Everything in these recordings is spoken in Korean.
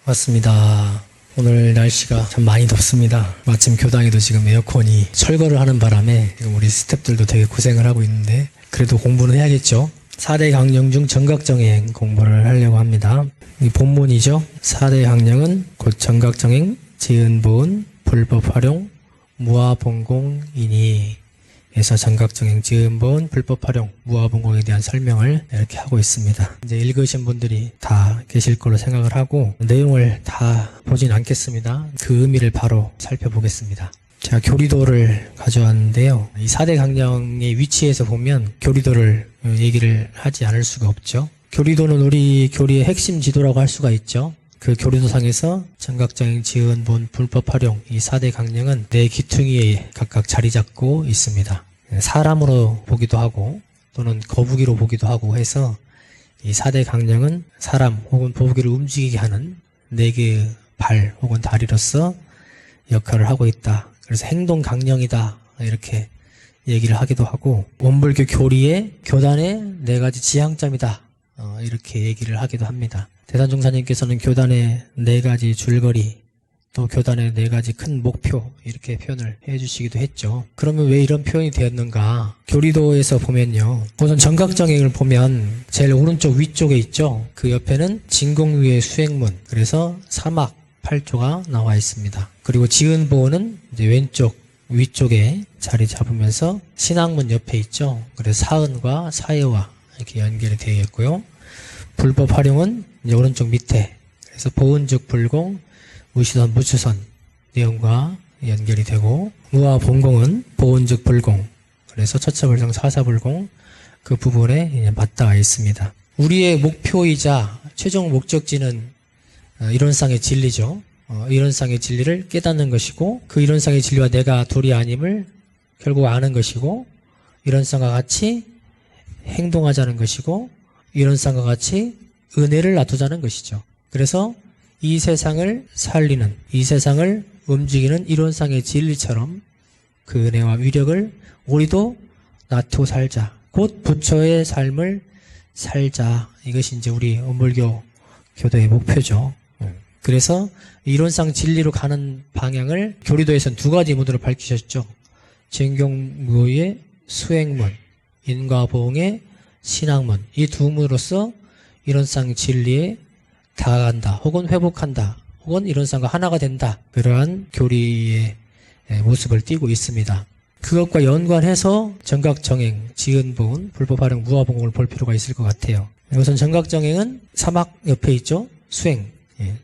맞습니다. 오늘 날씨가 참 많이 덥습니다. 마침 교당에도 지금 에어컨이 철거를 하는 바람에 지금 우리 스태프들도 되게 고생을 하고 있는데 그래도 공부는 해야겠죠. 4대 강령 중 정각정행 공부를 하려고 합니다. 이 본문이죠. 4대 강령은 곧 정각정행, 지은보은, 불법활용, 무아봉공이니 에서 정각정행, 지은보은, 불법활용, 무아봉공에 대한 설명을 이렇게 하고 있습니다. 이제 읽으신 분들이 다 계실 걸로 생각을 하고 내용을 다 보진 않겠습니다. 그 의미를 바로 살펴보겠습니다. 제가 교리도를 가져왔는데요. 이 4대 강령의 위치에서 보면 교리도를 얘기를 하지 않을 수가 없죠. 교리도는 우리 교리의 핵심 지도라고 할 수가 있죠. 그 교리도상에서 정각정행, 지은보은, 불법활용 이 4대 강령은 네 기퉁이에 각각 자리 잡고 있습니다. 사람으로 보기도 하고 또는 거북이로 보기도 하고 해서 이 4대 강령은 사람 혹은 거북이를 움직이게 하는 네 개의 발 혹은 다리로서 역할을 하고 있다. 그래서 행동 강령이다 이렇게 얘기를 하기도 하고 원불교 교리의 교단의 네 가지 지향점이다 이렇게 얘기를 하기도 합니다. 대산종사님께서는 교단의 네 가지 줄거리 또 교단의 네 가지 큰 목표 이렇게 표현을 해주시기도 했죠. 그러면 왜 이런 표현이 되었는가? 교리도에서 보면요. 우선 정각정행을 보면 제일 오른쪽 위쪽에 있죠. 그 옆에는 진공유의 수행문 그래서 사막 8조가 나와 있습니다. 그리고 지은보은은 이제 왼쪽 위쪽에 자리 잡으면서 신앙문 옆에 있죠. 그래서 사은과 사회와 이렇게 연결이 되어 있고요. 불법활용은 이제 오른쪽 밑에 그래서 보은즉 불공, 무시선, 무추선 내용과 연결이 되고 무아봉공은 보은즉 불공 그래서 처처불성, 사사불공 그 부분에 이제 맞닿아 있습니다. 우리의 목표이자 최종 목적지는 이론상의 진리죠. 이론상의 진리를 깨닫는 것이고 그 이론상의 진리와 내가 둘이 아님을 결국 아는 것이고 이론상과 같이 행동하자는 것이고 이론상과 같이 은혜를 놔두자는 것이죠. 그래서 이 세상을 살리는 이 세상을 움직이는 이론상의 진리처럼 그 은혜와 위력을 우리도 놔두고 살자. 곧 부처의 삶을 살자. 이것이 이제 우리 원불교 교도의 목표죠. 그래서 이론상 진리로 가는 방향을 교리도에서는 두 가지 문으로 밝히셨죠. 정경무의 수행문, 인과보응의 신앙문 이 두 문으로서 이론상 진리에 다가간다 혹은 회복한다 혹은 이론상과 하나가 된다 그러한 교리의 모습을 띠고 있습니다. 그것과 연관해서 정각정행, 지은보은, 불법활용, 무아봉공을 볼 필요가 있을 것 같아요. 우선 정각정행은 사막 옆에 있죠. 수행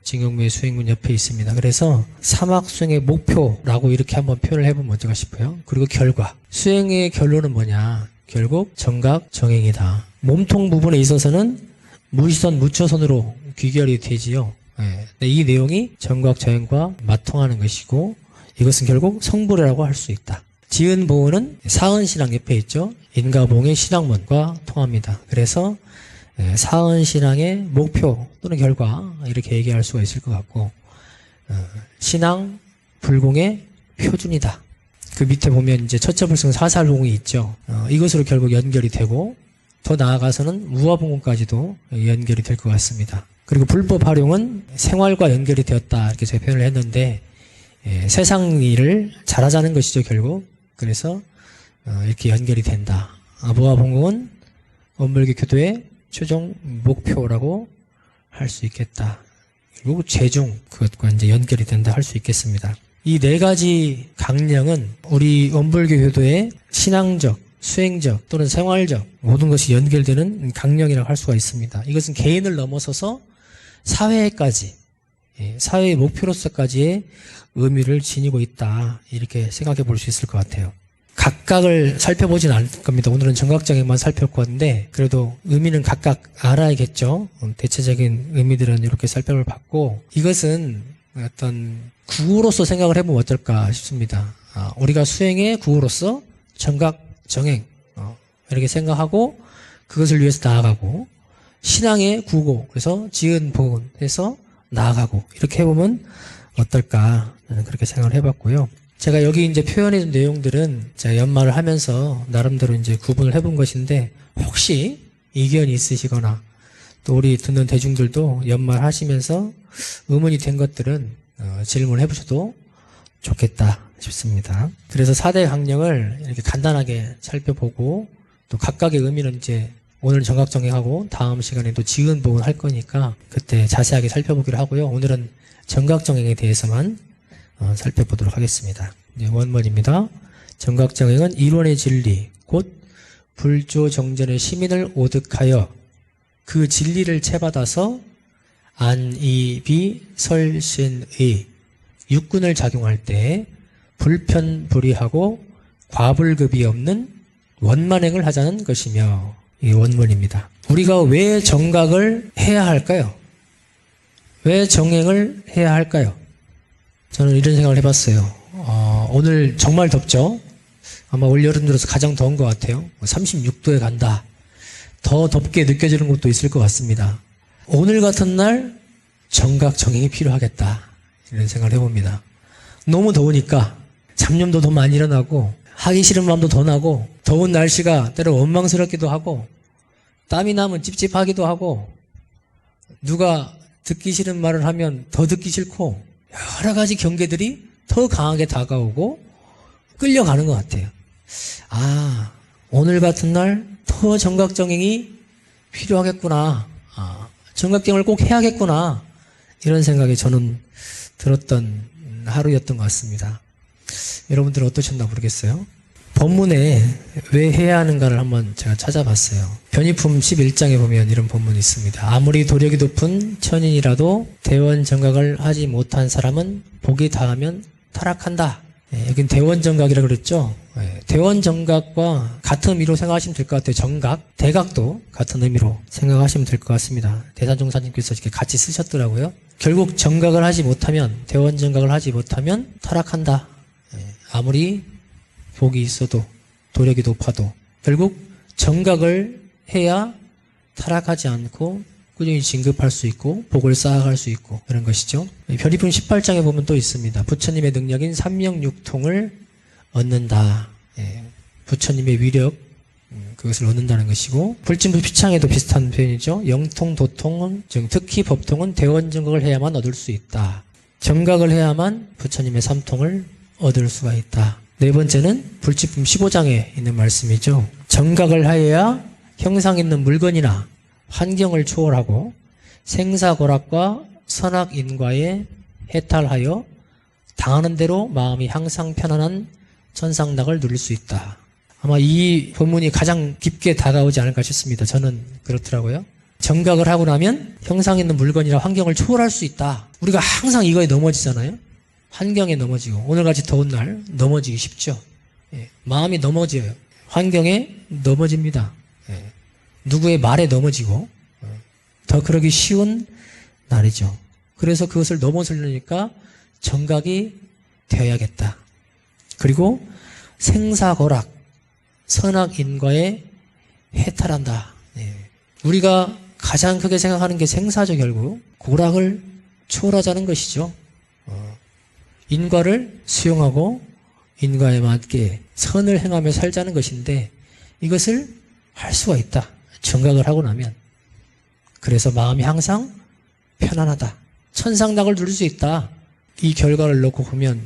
진경무의 수행문 옆에 있습니다. 그래서 사막 수행의 목표라고 이렇게 한번 표현을 해보면 어떨까 싶어요. 그리고 결과 수행의 결론은 뭐냐 결국 정각정행이다. 몸통 부분에 있어서는 무시선, 무처선으로 귀결이 되지요. 이 내용이 정각정행과 맞통하는 것이고 이것은 결국 성불이라고 할 수 있다. 지은보은은 사은신앙 옆에 있죠. 인과봉의 신앙문과 통합니다. 그래서 사은신앙의 목표 또는 결과 이렇게 얘기할 수가 있을 것 같고 신앙 불공의 표준이다. 그 밑에 보면 이제 처처불성 사살봉이 있죠. 이것으로 결국 연결이 되고 더 나아가서는 무아봉공까지도 연결이 될 것 같습니다. 그리고 불법활용은 생활과 연결이 되었다 이렇게 제가 표현을 했는데 세상 일을 잘하자는 것이죠 결국. 그래서 이렇게 연결이 된다. 무아봉공은 원불교 교도의 최종 목표라고 할 수 있겠다. 그리고 최종 그것과 이제 연결이 된다 할 수 있겠습니다. 이 네 가지 강령은 우리 원불교 교도의 신앙적, 수행적 또는 생활적 모든 것이 연결되는 강령이라고 할 수가 있습니다. 이것은 개인을 넘어서서 사회까지 사회의 목표로서까지의 의미를 지니고 있다 이렇게 생각해 볼 수 있을 것 같아요. 각각을 살펴보진 않을 겁니다. 오늘은 정각정행만 살펴볼 건데 그래도 의미는 각각 알아야겠죠. 대체적인 의미들은 이렇게 살펴볼 받고 이것은 어떤 구호로서 생각을 해보면 어떨까 싶습니다. 우리가 수행의 구호로서 정각정행 이렇게 생각하고 그것을 위해서 나아가고 신앙의 구호 그래서 지은보은 해서 나아가고 이렇게 해보면 어떨까 저는 그렇게 생각을 해봤고요. 제가 여기 이제 표현해준 내용들은 제가 연말을 하면서 나름대로 이제 구분을 해본 것인데 혹시 이견이 있으시거나 또 우리 듣는 대중들도 연말하시면서 의문이 된 것들은 질문해 보셔도 좋겠다 싶습니다. 그래서 4대 강령을 이렇게 간단하게 살펴보고 또 각각의 의미는 이제 오늘 정각정행하고 다음 시간에도 지은복은 할 거니까 그때 자세하게 살펴보기로 하고요. 오늘은 정각정행에 대해서만 살펴보도록 하겠습니다. 원문입니다. 정각정행은 이론의 진리 곧 불조정전의 시민을 오득하여 그 진리를 채받아서 안이비설신의 육군을 작용할 때 불편불의하고 과불급이 없는 원만행을 하자는 것이며, 이 원문입니다. 우리가 왜 정각을 해야 할까요? 왜 정행을 해야 할까요? 저는 이런 생각을 해봤어요. 오늘 정말 덥죠? 아마 올여름 들어서 가장 더운 것 같아요. 36도에 간다. 더 덥게 느껴지는 것도 있을 것 같습니다. 오늘 같은 날 정각 정행이 필요하겠다, 이런 생각을 해봅니다. 너무 더우니까 잡념도 더 많이 일어나고 하기 싫은 마음도 더 나고 더운 날씨가 때로 원망스럽기도 하고 땀이 나면 찝찝하기도 하고 누가 듣기 싫은 말을 하면 더 듣기 싫고 여러 가지 경계들이 더 강하게 다가오고 끌려가는 것 같아요. 오늘 같은 날 더 정각정행이 필요하겠구나. 정각정행을 꼭 해야겠구나. 이런 생각이 저는 들었던 하루였던 것 같습니다. 여러분들은 어떠셨나 모르겠어요. 본문에 왜 해야 하는가를 한번 제가 찾아봤어요. 변희품 11장에 보면 이런 본문이 있습니다. 아무리 도력이 높은 천인이라도 대원정각을 하지 못한 사람은 복이 다하면 타락한다. 여긴 대원정각이라고 그랬죠. 대원정각과 같은 의미로 생각하시면 될 것 같아요. 정각, 대각도 같은 의미로 생각하시면 될 것 같습니다. 대산종사님께서 이렇게 같이 쓰셨더라고요. 결국 정각을 하지 못하면, 대원정각을 하지 못하면 타락한다. 아무리 복이 있어도, 도력이 높아도 결국 정각을 해야 타락하지 않고 꾸준히 진급할 수 있고 복을 쌓아갈 수 있고 그런 것이죠. 변희품 18장에 보면 또 있습니다. 부처님의 능력인 삼명육통을 얻는다. 부처님의 위력, 그것을 얻는다는 것이고, 불진부 피창에도 비슷한 표현이죠. 영통, 도통은, 즉 특히 법통은 대원정각을 해야만 얻을 수 있다. 정각을 해야만 부처님의 삼통을 얻을 수가 있다. 네 번째는 불지품 15장에 있는 말씀이죠. 정각을 하여야 형상 있는 물건이나 환경을 초월하고 생사고락과 선악인과에 해탈하여 당하는 대로 마음이 항상 편안한 천상락을 누릴 수 있다. 아마 이 본문이 가장 깊게 다가오지 않을까 싶습니다. 저는 그렇더라고요. 정각을 하고 나면 형상 있는 물건이나 환경을 초월할 수 있다. 우리가 항상 이거에 넘어지잖아요. 환경에 넘어지고, 오늘같이 더운 날 넘어지기 쉽죠. 마음이 넘어져요. 환경에 넘어집니다. 누구의 말에 넘어지고 더 그러기 쉬운 날이죠. 그래서 그것을 넘어서려니까 정각이 되어야겠다. 그리고 생사고락, 선악인과에 해탈한다. 우리가 가장 크게 생각하는 게 생사죠. 결국 고락을 초월하자는 것이죠. 인과를 수용하고 인과에 맞게 선을 행하며 살자는 것인데, 이것을 할 수가 있다. 정각을 하고 나면. 그래서 마음이 항상 편안하다. 천상락을 누릴 수 있다. 이 결과를 놓고 보면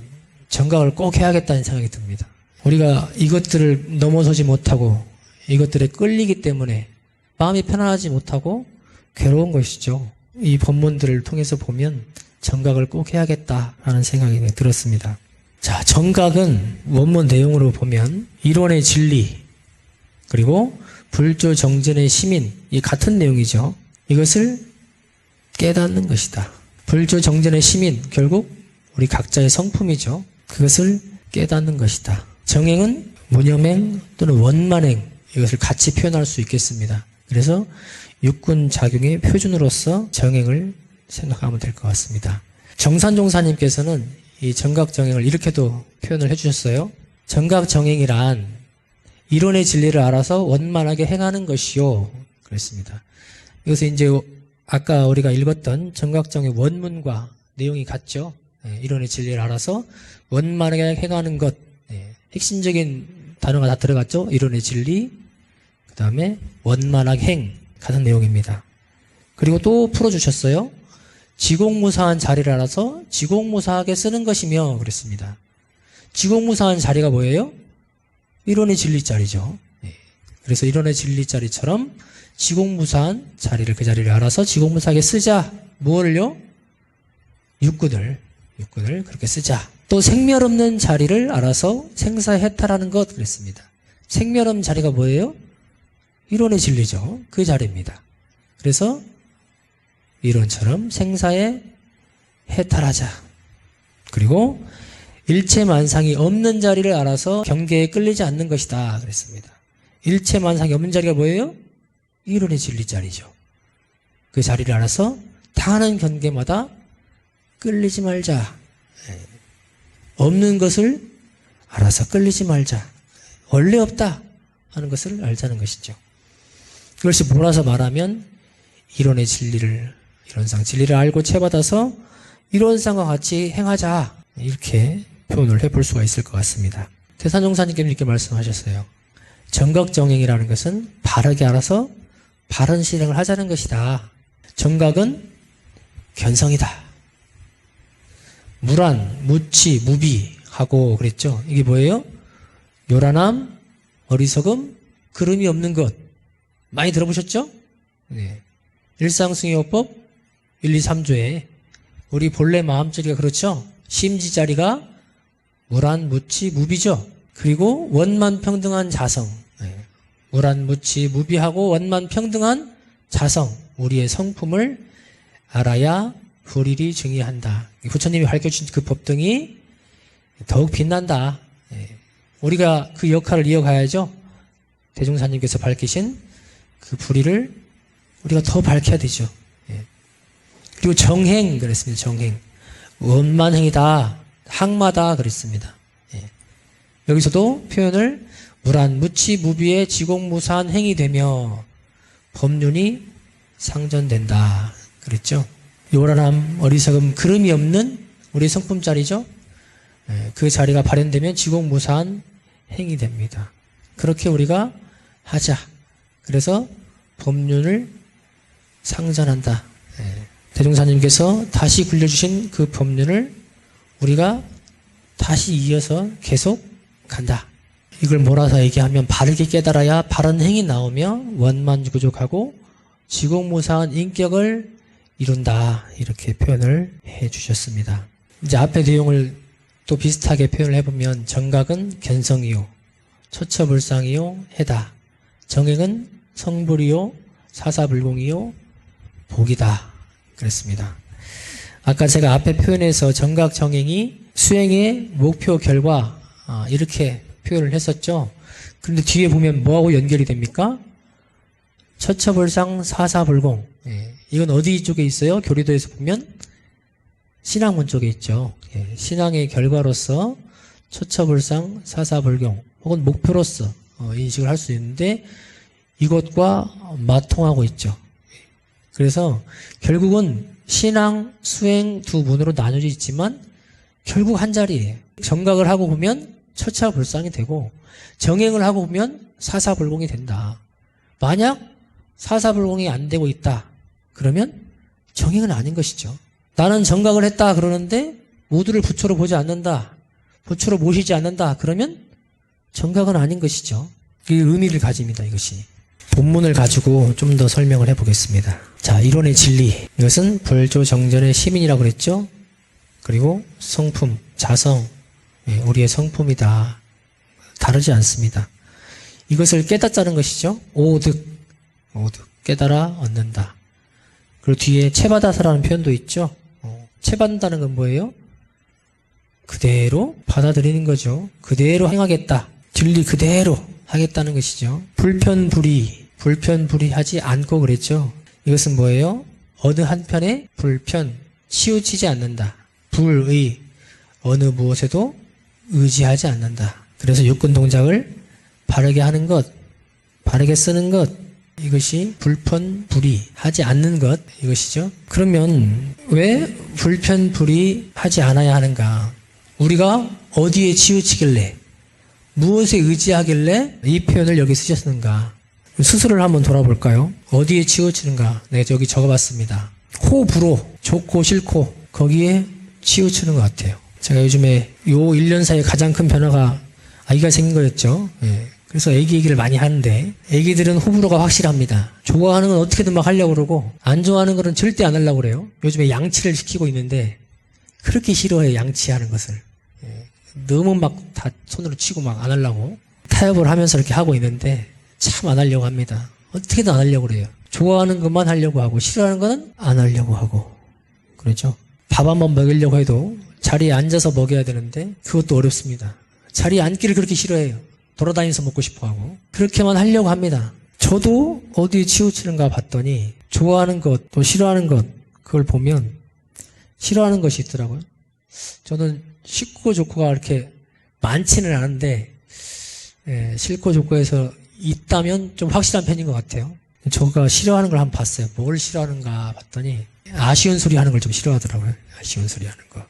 정각을 꼭 해야겠다는 생각이 듭니다. 우리가 이것들을 넘어서지 못하고 이것들에 끌리기 때문에 마음이 편안하지 못하고 괴로운 것이죠. 이 본문들을 통해서 보면 정각을 꼭 해야겠다라는 생각이 들었습니다. 자, 정각은 원문 내용으로 보면 이론의 진리, 그리고 불조정전의 시민, 이 같은 내용이죠. 이것을 깨닫는 것이다. 불조정전의 시민, 결국 우리 각자의 성품이죠. 그것을 깨닫는 것이다. 정행은 무념행 또는 원만행, 이것을 같이 표현할 수 있겠습니다. 그래서 육군 작용의 표준으로서 정행을 생각하면 될 것 같습니다. 정산종사님께서는 이 정각정행을 이렇게도 표현을 해주셨어요. 정각정행이란 이론의 진리를 알아서 원만하게 행하는 것이요, 그랬습니다. 이것은 이제 아까 우리가 읽었던 정각정의 원문과 내용이 같죠. 이론의 진리를 알아서 원만하게 행하는 것, 핵심적인 단어가 다 들어갔죠. 이론의 진리, 그 다음에 원만하게 행, 같은 내용입니다. 그리고 또 풀어주셨어요. 지공무사한 자리를 알아서 지공무사하게 쓰는 것이며 그랬습니다. 지공무사한 자리가 뭐예요? 이론의 진리 자리죠. 그래서 이론의 진리 자리처럼 지공무사한 자리를 그 자리를 알아서 지공무사하게 쓰자. 뭐를요? 육군을 그렇게 쓰자. 또 생멸 없는 자리를 알아서 생사해탈하는 것 그랬습니다. 생멸 없는 자리가 뭐예요? 이론의 진리죠. 그 자리입니다. 그래서 이론처럼 생사에 해탈하자. 그리고 일체만상이 없는 자리를 알아서 경계에 끌리지 않는 것이다 그랬습니다. 일체만상이 없는 자리가 뭐예요? 이론의 진리 자리죠. 그 자리를 알아서 다하는 경계마다 끌리지 말자. 없는 것을 알아서 끌리지 말자. 원래 없다 하는 것을 알자는 것이죠. 그것이 몰아서 말하면 이론의 진리를, 이론상 진리를 알고 채받아서 이론상과 같이 행하자. 이렇게 표현을 해볼 수가 있을 것 같습니다. 태산종사님께서 이렇게 말씀하셨어요. 정각정행이라는 것은 바르게 알아서 바른 실행을 하자는 것이다. 정각은 견성이다. 무란, 무치, 무비하고 그랬죠. 이게 뭐예요? 요란함, 어리석음, 그름이 없는 것. 많이 들어보셨죠? 네. 일상승효법 1, 2, 3조에 우리 본래 마음자리가 그렇죠? 심지자리가 무란, 무치, 무비죠. 그리고 원만평등한 자성. 네. 무란, 무치, 무비하고 원만평등한 자성. 우리의 성품을 알아야 불일이 증의한다. 부처님이 밝혀주신 그 법등이 더욱 빛난다. 네. 우리가 그 역할을 이어가야죠. 대종사님께서 밝히신 그 불의를 우리가 더 밝혀야 되죠. 예. 그리고 정행 그랬습니다. 정행. 원만행이다. 항마다 그랬습니다. 예. 여기서도 표현을 무란, 무치, 무비의 지공무사한 행이 되며 법륜이 상전된다. 그랬죠. 요란함, 어리석음, 그름이 없는 우리 성품 자리죠. 예. 그 자리가 발현되면 지공무사한 행이 됩니다. 그렇게 우리가 하자. 그래서 법륜을 상전한다. 대종사님께서 다시 굴려주신 그 법륜을 우리가 다시 이어서 계속 간다. 이걸 몰아서 얘기하면 바르게 깨달아야 바른 행이 나오며 원만구족하고 지공무사한 인격을 이룬다. 이렇게 표현을 해 주셨습니다. 이제 앞의 내용을 또 비슷하게 표현을 해보면 정각은 견성이요 처처불상이요 해다. 정행은 성불이요 사사불공이요 복이다. 그랬습니다. 아까 제가 앞에 표현해서 정각정행이 수행의 목표 결과 이렇게 표현을 했었죠. 그런데 뒤에 보면 뭐하고 연결이 됩니까? 처처불상 사사불공. 이건 어디 쪽에 있어요? 교리도에서 보면 신앙문 쪽에 있죠. 신앙의 결과로서 처처불상 사사불공 혹은 목표로서 인식을 할 수 있는데 이것과 맞통하고 있죠. 그래서 결국은 신앙, 수행 두 문으로 나눠져 있지만 결국 한 자리예요. 정각을 하고 보면 처처불상이 되고 정행을 하고 보면 사사불공이 된다. 만약 사사불공이 안 되고 있다. 그러면 정행은 아닌 것이죠. 나는 정각을 했다 그러는데 모두를 부처로 보지 않는다. 부처로 모시지 않는다. 그러면 정각은 아닌 것이죠. 그 의미를 가집니다. 이것이. 본문을 가지고 좀 더 설명을 해보겠습니다. 자, 이론의 진리. 이것은 불조정전의 시민이라고 그랬죠. 그리고 성품, 자성, 우리의 성품이다. 다르지 않습니다. 이것을 깨닫자는 것이죠. 오득, 깨달아 얻는다. 그리고 뒤에 채받아서라는 표현도 있죠. 채받는다는 건 뭐예요? 그대로 받아들이는 거죠. 그대로 행하겠다. 진리 그대로 하겠다는 것이죠. 불편불의하지 않고 그랬죠. 이것은 뭐예요? 어느 한편에 불편, 치우치지 않는다. 불의, 어느 무엇에도 의지하지 않는다. 그래서 육군 동작을 바르게 하는 것, 바르게 쓰는 것, 이것이 불편불의하지 않는 것, 이것이죠. 그러면 왜 불편불의하지 않아야 하는가? 우리가 어디에 치우치길래, 무엇에 의지하길래 이 표현을 여기 쓰셨는가? 스스로를 한번 돌아볼까요? 어디에 치우치는가? 내가 여기 적어봤습니다. 호불호, 좋고 싫고 거기에 치우치는 것 같아요. 제가 요즘에 요 1년 사이에 가장 큰 변화가 아기가 생긴 거였죠. 예. 그래서 애기 얘기를 많이 하는데 애기들은 호불호가 확실합니다. 좋아하는 건 어떻게든 막 하려고 그러고 안 좋아하는 거는 절대 안 하려고 그래요. 요즘에 양치를 시키고 있는데 그렇게 싫어해요. 양치하는 것을. 예. 너무 막 다 손으로 치고 막 안 하려고 타협을 하면서 이렇게 하고 있는데 참 안 하려고 합니다. 어떻게든 안 하려고 그래요. 좋아하는 것만 하려고 하고 싫어하는 건 안 하려고 하고 그렇죠. 밥 한번 먹이려고 해도 자리에 앉아서 먹여야 되는데 그것도 어렵습니다. 자리에 앉기를 그렇게 싫어해요. 돌아다니면서 먹고 싶어하고 그렇게만 하려고 합니다. 저도 어디에 치우치는가 봤더니 좋아하는 것 또 싫어하는 것 그걸 보면 싫어하는 것이 있더라고요. 저는 싫고 좋고가 이렇게 많지는 않은데 싫고 좋고에서 있다면 좀 확실한 편인 것 같아요. 저가 싫어하는 걸 한번 봤어요. 뭘 싫어하는가 봤더니 아쉬운 소리 하는 걸 좀 싫어하더라고요. 아쉬운 소리 하는 거.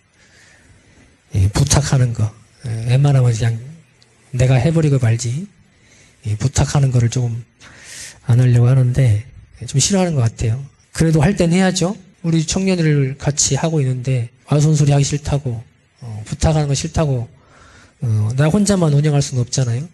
부탁하는 거. 웬만하면 그냥 내가 해버리고 말지. 부탁하는 거를 조금 안 하려고 하는데 좀 싫어하는 것 같아요. 그래도 할 땐 해야죠. 우리 청년들 같이 하고 있는데 와손 소리 하기 싫다고 부탁하는 거 싫다고 나 혼자만 운영할 수는 없잖아요.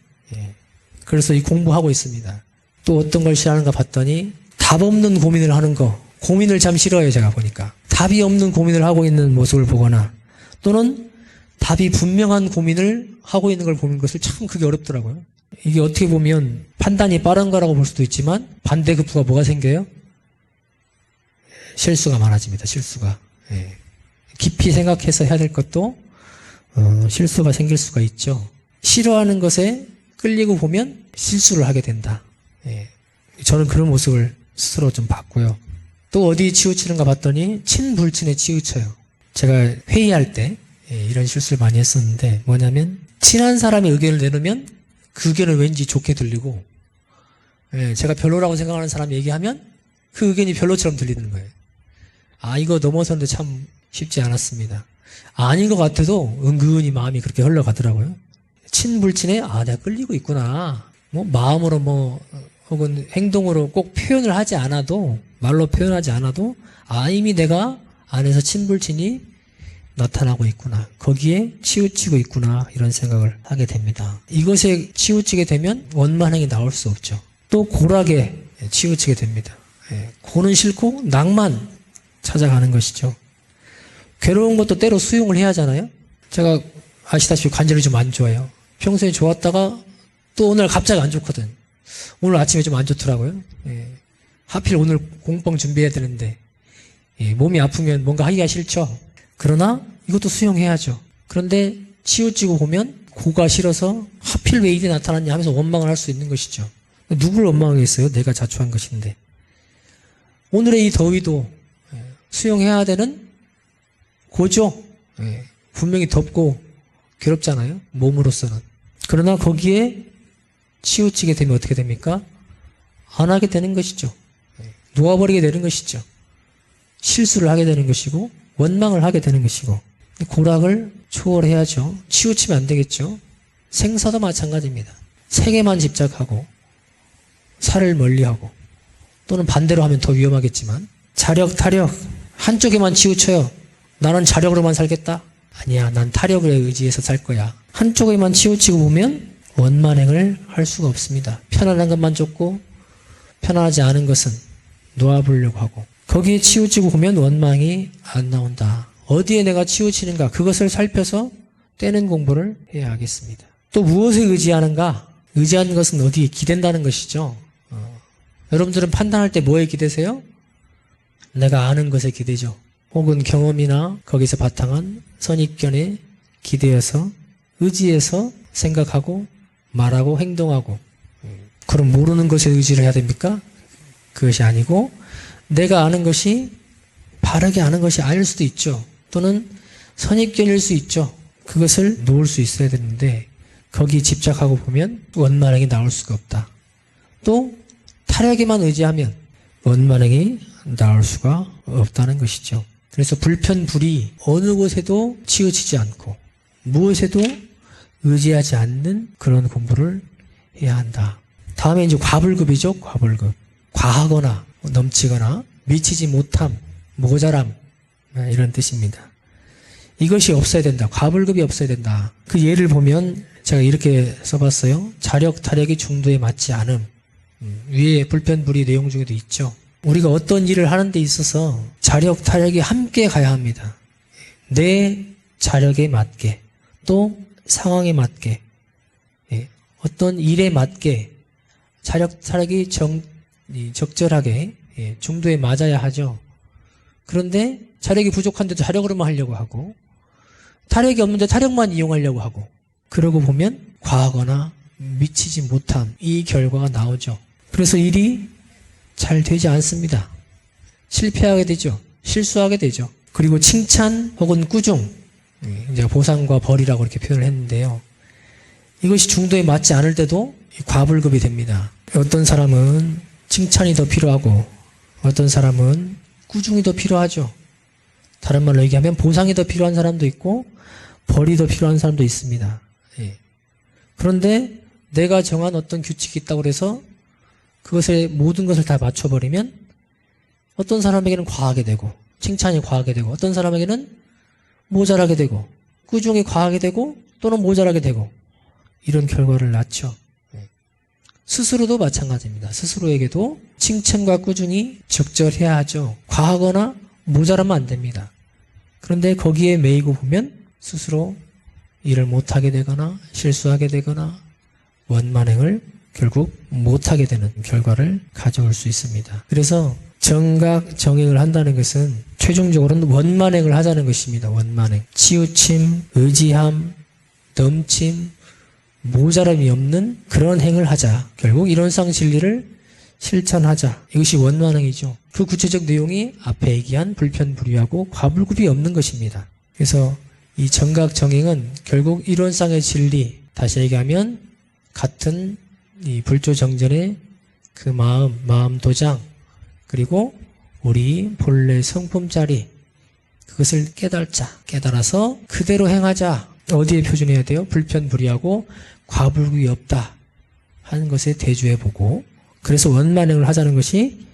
그래서 이 공부하고 있습니다. 또 어떤 걸 싫어하는가 봤더니 답 없는 고민을 하는 거. 고민을 참 싫어해요. 제가 보니까. 답이 없는 고민을 하고 있는 모습을 보거나 또는 답이 분명한 고민을 하고 있는 걸 보는 것을 참 그게 어렵더라고요. 이게 어떻게 보면 판단이 빠른 거라고 볼 수도 있지만 반대급부가 뭐가 생겨요? 실수가 많아집니다. 실수가. 깊이 생각해서 해야 될 것도 실수가 생길 수가 있죠. 싫어하는 것에 끌리고 보면 실수를 하게 된다. 저는 그런 모습을 스스로 좀 봤고요. 또 어디 치우치는가 봤더니 친불친에 치우쳐요. 제가 회의할 때 이런 실수를 많이 했었는데 뭐냐면 친한 사람의 의견을 내놓으면 그 의견을 왠지 좋게 들리고 제가 별로라고 생각하는 사람이 얘기하면 그 의견이 별로처럼 들리는 거예요. 아 이거 넘어서는데 참 쉽지 않았습니다. 아닌 것 같아도 은근히 마음이 그렇게 흘러가더라고요. 친불친에 아 내가 끌리고 있구나. 뭐 마음으로 뭐 혹은 행동으로 꼭 표현을 하지 않아도 말로 표현하지 않아도 아 이미 내가 안에서 친불친이 나타나고 있구나. 거기에 치우치고 있구나. 이런 생각을 하게 됩니다. 이것에 치우치게 되면 원만하게 나올 수 없죠. 또 고락에 치우치게 됩니다. 고는 싫고 낭만 찾아가는 것이죠. 괴로운 것도 때로 수용을 해야 하잖아요. 제가 아시다시피 관절이 좀 안 좋아요. 평소에 좋았다가 또 오늘 갑자기 안 좋거든. 오늘 아침에 좀 안 좋더라고요. 하필 오늘 공방 준비해야 되는데 몸이 아프면 뭔가 하기가 싫죠. 그러나 이것도 수용해야죠. 그런데 치우치고 보면 고가 싫어서 하필 왜 일이 나타났냐 하면서 원망을 할 수 있는 것이죠. 누굴 원망하겠어요? 내가 자초한 것인데. 오늘의 이 더위도 수용해야 되는 고죠. 분명히 덥고 괴롭잖아요. 몸으로서는. 그러나 거기에 치우치게 되면 어떻게 됩니까? 안 하게 되는 것이죠. 놓아버리게 되는 것이죠. 실수를 하게 되는 것이고 원망을 하게 되는 것이고 고락을 초월해야죠. 치우치면 안 되겠죠. 생사도 마찬가지입니다. 색에만 집착하고 살을 멀리하고 또는 반대로 하면 더 위험하겠지만 자력, 타력 한쪽에만 치우쳐요. 나는 자력으로만 살겠다. 아니야, 난 타력에 의지해서 살 거야. 한쪽에만 치우치고 보면 원만행을 할 수가 없습니다. 편안한 것만 쫓고 편안하지 않은 것은 놓아보려고 하고 거기에 치우치고 보면 원망이 안 나온다. 어디에 내가 치우치는가 그것을 살펴서 떼는 공부를 해야 하겠습니다. 또 무엇에 의지하는가? 의지하는 것은 어디에 기댄다는 것이죠. 여러분들은 판단할 때 뭐에 기대세요? 내가 아는 것에 기대죠. 혹은 경험이나 거기서 바탕한 선입견에 기대어서 의지해서 생각하고 말하고 행동하고 그럼 모르는 것에 의지를 해야 됩니까? 그것이 아니고 내가 아는 것이 바르게 아는 것이 아닐 수도 있죠. 또는 선입견일 수 있죠. 그것을 놓을 수 있어야 되는데 거기 집착하고 보면 원만하게 나올 수가 없다. 또 타락에만 의지하면 원만하게 나올 수가 없다는 것이죠. 그래서 불편불이 어느 곳에도 치우치지 않고 무엇에도 의지하지 않는 그런 공부를 해야 한다. 다음에 이제 과불급이죠. 과불급. 과하거나 넘치거나 미치지 못함, 모자람, 이런 뜻입니다. 이것이 없어야 된다. 과불급이 없어야 된다. 그 예를 보면 제가 이렇게 써봤어요. 자력, 타력이 중도에 맞지 않음. 위에 불편불이 내용 중에도 있죠. 우리가 어떤 일을 하는 데 있어서 자력, 타력이 함께 가야 합니다. 내 자력에 맞게, 또 상황에 맞게, 어떤 일에 맞게 자력, 타력이 적절하게 중도에 맞아야 하죠. 그런데 자력이 부족한데도 자력으로만 하려고 하고, 타력이 없는데 타력만 이용하려고 하고, 그러고 보면 과하거나 미치지 못한 이 결과가 나오죠. 그래서 일이 잘 되지 않습니다. 실패하게 되죠. 실수하게 되죠. 그리고 칭찬 혹은 꾸중, 이제 보상과 벌이라고 이렇게 표현을 했는데요. 이것이 중도에 맞지 않을 때도 과불급이 됩니다. 어떤 사람은 칭찬이 더 필요하고 어떤 사람은 꾸중이 더 필요하죠. 다른 말로 얘기하면 보상이 더 필요한 사람도 있고 벌이 더 필요한 사람도 있습니다. 그런데 내가 정한 어떤 규칙이 있다고 해서 그것에 모든 것을 다 맞춰버리면 어떤 사람에게는 과하게 되고 칭찬이 과하게 되고 어떤 사람에게는 모자라게 되고 꾸중이 과하게 되고 또는 모자라게 되고 이런 결과를 낳죠. 스스로도 마찬가지입니다. 스스로에게도 칭찬과 꾸중이 적절해야 하죠. 과하거나 모자라면 안 됩니다. 그런데 거기에 매이고 보면 스스로 일을 못하게 되거나 실수하게 되거나 원만행을 결국 못하게 되는 결과를 가져올 수 있습니다. 그래서 정각, 정행을 한다는 것은 최종적으로는 원만행을 하자는 것입니다. 원만행. 치우침, 의지함, 넘침, 모자람이 없는 그런 행을 하자. 결국 이론상 진리를 실천하자. 이것이 원만행이죠. 그 구체적 내용이 앞에 얘기한 불편불위하고 과불급이 없는 것입니다. 그래서 이 정각, 정행은 결국 이론상의 진리, 다시 얘기하면 같은 이 불조정전의 그 마음 도장, 그리고 우리 본래 성품자리, 그것을 깨달아서 그대로 행하자. 어디에 표준해야 돼요? 불편불위하고 과불급이 없다 하는 것에 대주해보고, 그래서 원만행을 하자는 것이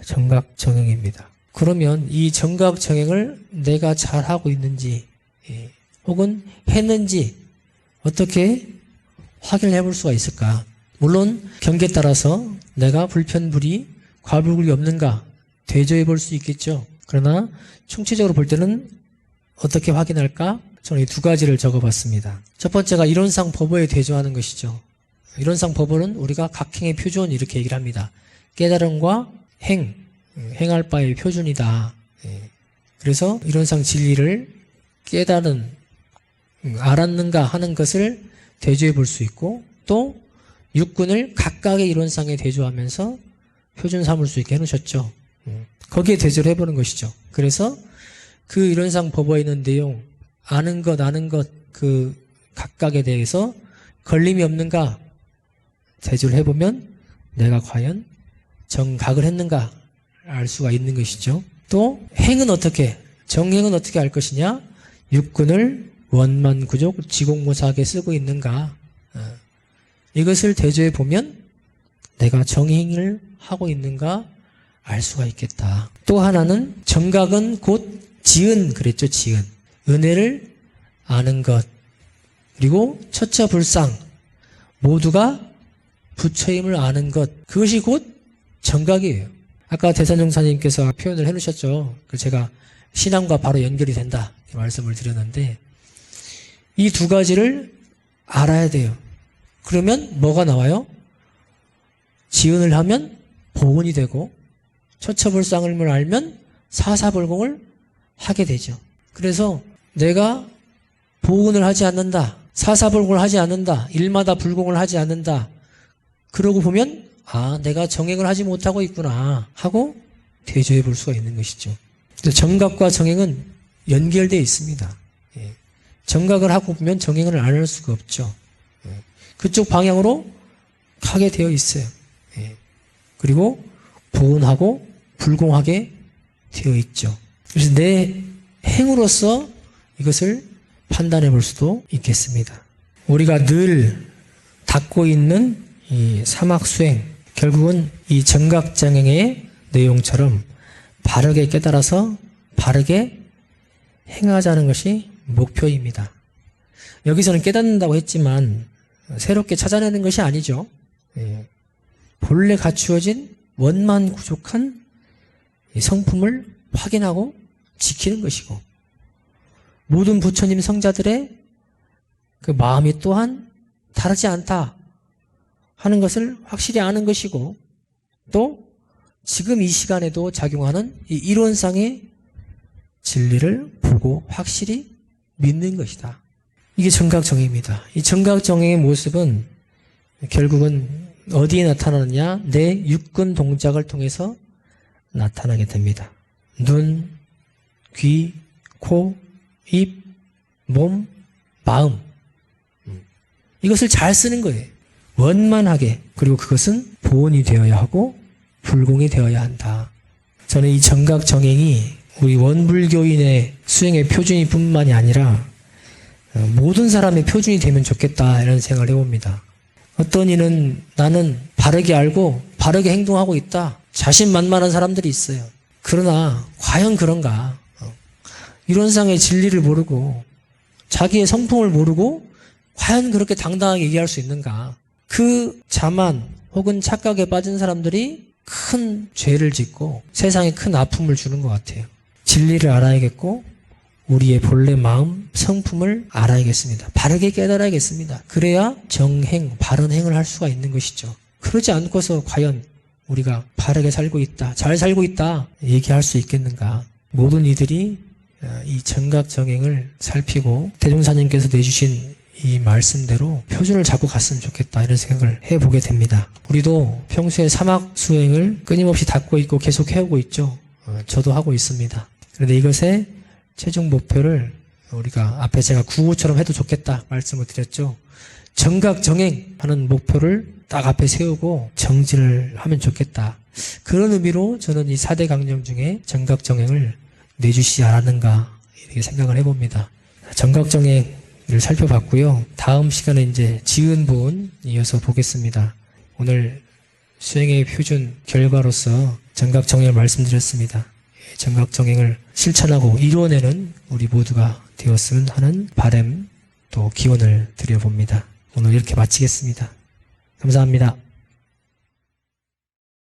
정각정행입니다. 그러면 이 정각정행을 내가 잘하고 있는지 혹은 했는지 어떻게 확인을 해볼 수가 있을까? 물론 경계에 따라서 내가 불편불위, 과불급이 없는가 대조해 볼 수 있겠죠. 그러나 총체적으로 볼 때는 어떻게 확인할까? 저는 이 두 가지를 적어봤습니다. 첫 번째가 이론상 법어에 대조하는 것이죠. 이론상 법어는 우리가 각 행의 표준 이렇게 얘기를 합니다. 깨달음과 행할 바의 표준이다. 그래서 이론상 진리를 깨달은, 알았는가 하는 것을 대조해 볼 수 있고 또 육군을 각각의 이론상에 대조하면서 표준 삼을 수 있게 해놓으셨죠. 거기에 대조를 해보는 것이죠. 그래서 그 이론상 법어에 있는 내용, 아는 것 그 각각에 대해서 걸림이 없는가 대조를 해보면 내가 과연 정각을 했는가 알 수가 있는 것이죠. 또 행은 어떻게, 정행은 어떻게 알 것이냐? 육군을 원만구족 지공모사하게 쓰고 있는가, 이것을 대조해 보면 내가 정행을 하고 있는가 알 수가 있겠다. 또 하나는 정각은 곧 지은, 그랬죠. 지은, 은혜를 아는 것, 그리고 처처불상 모두가 부처임을 아는 것, 그것이 곧 정각이에요. 아까 대산종사님께서 표현을 해놓으셨죠. 제가 신앙과 바로 연결이 된다 이렇게 말씀을 드렸는데 이 두 가지를 알아야 돼요. 그러면 뭐가 나와요? 지은을 하면 보은이 되고 처처불상을 알면 사사불공을 하게 되죠. 그래서 내가 보은을 하지 않는다, 사사불공을 하지 않는다, 일마다 불공을 하지 않는다, 그러고 보면 아, 내가 정행을 하지 못하고 있구나 하고 대조해 볼 수가 있는 것이죠. 정각과 정행은 연결되어 있습니다. 정각을 하고 보면 정행을 안 할 수가 없죠. 그쪽 방향으로 가게 되어 있어요. 그리고 보은하고 불공하게 되어 있죠. 그래서 내 행으로서 이것을 판단해 볼 수도 있겠습니다. 우리가 늘 닦고 있는 이 사막수행, 결국은 이 정각정행의 내용처럼 바르게 깨달아서 바르게 행하자는 것이 목표입니다. 여기서는 깨닫는다고 했지만 새롭게 찾아내는 것이 아니죠. 본래 갖추어진 원만 구족한 성품을 확인하고 지키는 것이고, 모든 부처님 성자들의 그 마음이 또한 다르지 않다 하는 것을 확실히 아는 것이고, 또 지금 이 시간에도 작용하는 이 이론상의 진리를 보고 확실히 믿는 것이다. 이게 정각정행입니다. 이 정각정행의 모습은 결국은 어디에 나타나느냐? 내 육근 동작을 통해서 나타나게 됩니다. 눈, 귀, 코, 입, 몸, 마음. 이것을 잘 쓰는 거예요. 원만하게. 그리고 그것은 보온이 되어야 하고 불공이 되어야 한다. 저는 이 정각정행이 우리 원불교인의 수행의 표준이 뿐만이 아니라 모든 사람의 표준이 되면 좋겠다 이런 생각을 해봅니다. 어떤 이는 나는 바르게 알고 바르게 행동하고 있다. 자신만만한 사람들이 있어요. 그러나 과연 그런가? 이론상의 진리를 모르고 자기의 성품을 모르고 과연 그렇게 당당하게 얘기할 수 있는가? 그 자만 혹은 착각에 빠진 사람들이 큰 죄를 짓고 세상에 큰 아픔을 주는 것 같아요. 진리를 알아야겠고 우리의 본래 마음, 성품을 알아야겠습니다. 바르게 깨달아야겠습니다. 그래야 정행, 바른 행을 할 수가 있는 것이죠. 그러지 않고서 과연 우리가 바르게 살고 있다, 잘 살고 있다 얘기할 수 있겠는가? 모든 이들이 이 정각정행을 살피고 대종사님께서 내주신 이 말씀대로 표준을 잡고 갔으면 좋겠다 이런 생각을 해보게 됩니다. 우리도 평소에 사막 수행을 끊임없이 닦고 있고 계속 해오고 있죠. 저도 하고 있습니다. 그런데 이것의 최종 목표를 우리가 앞에 제가 구호처럼 해도 좋겠다 말씀을 드렸죠. 정각정행 하는 목표를 딱 앞에 세우고 정진을 하면 좋겠다. 그런 의미로 저는 이 4대 강령 중에 정각정행을 내주시지 않았는가 이렇게 생각을 해봅니다. 정각정행을 살펴봤고요. 다음 시간에 이제 지은본 이어서 보겠습니다. 오늘 수행의 표준 결과로서 정각정행을 말씀드렸습니다. 정각정행을 실천하고 이뤄내는 우리 모두가 되었으면 하는 바람 또 기원을 드려봅니다. 오늘 이렇게 마치겠습니다. 감사합니다.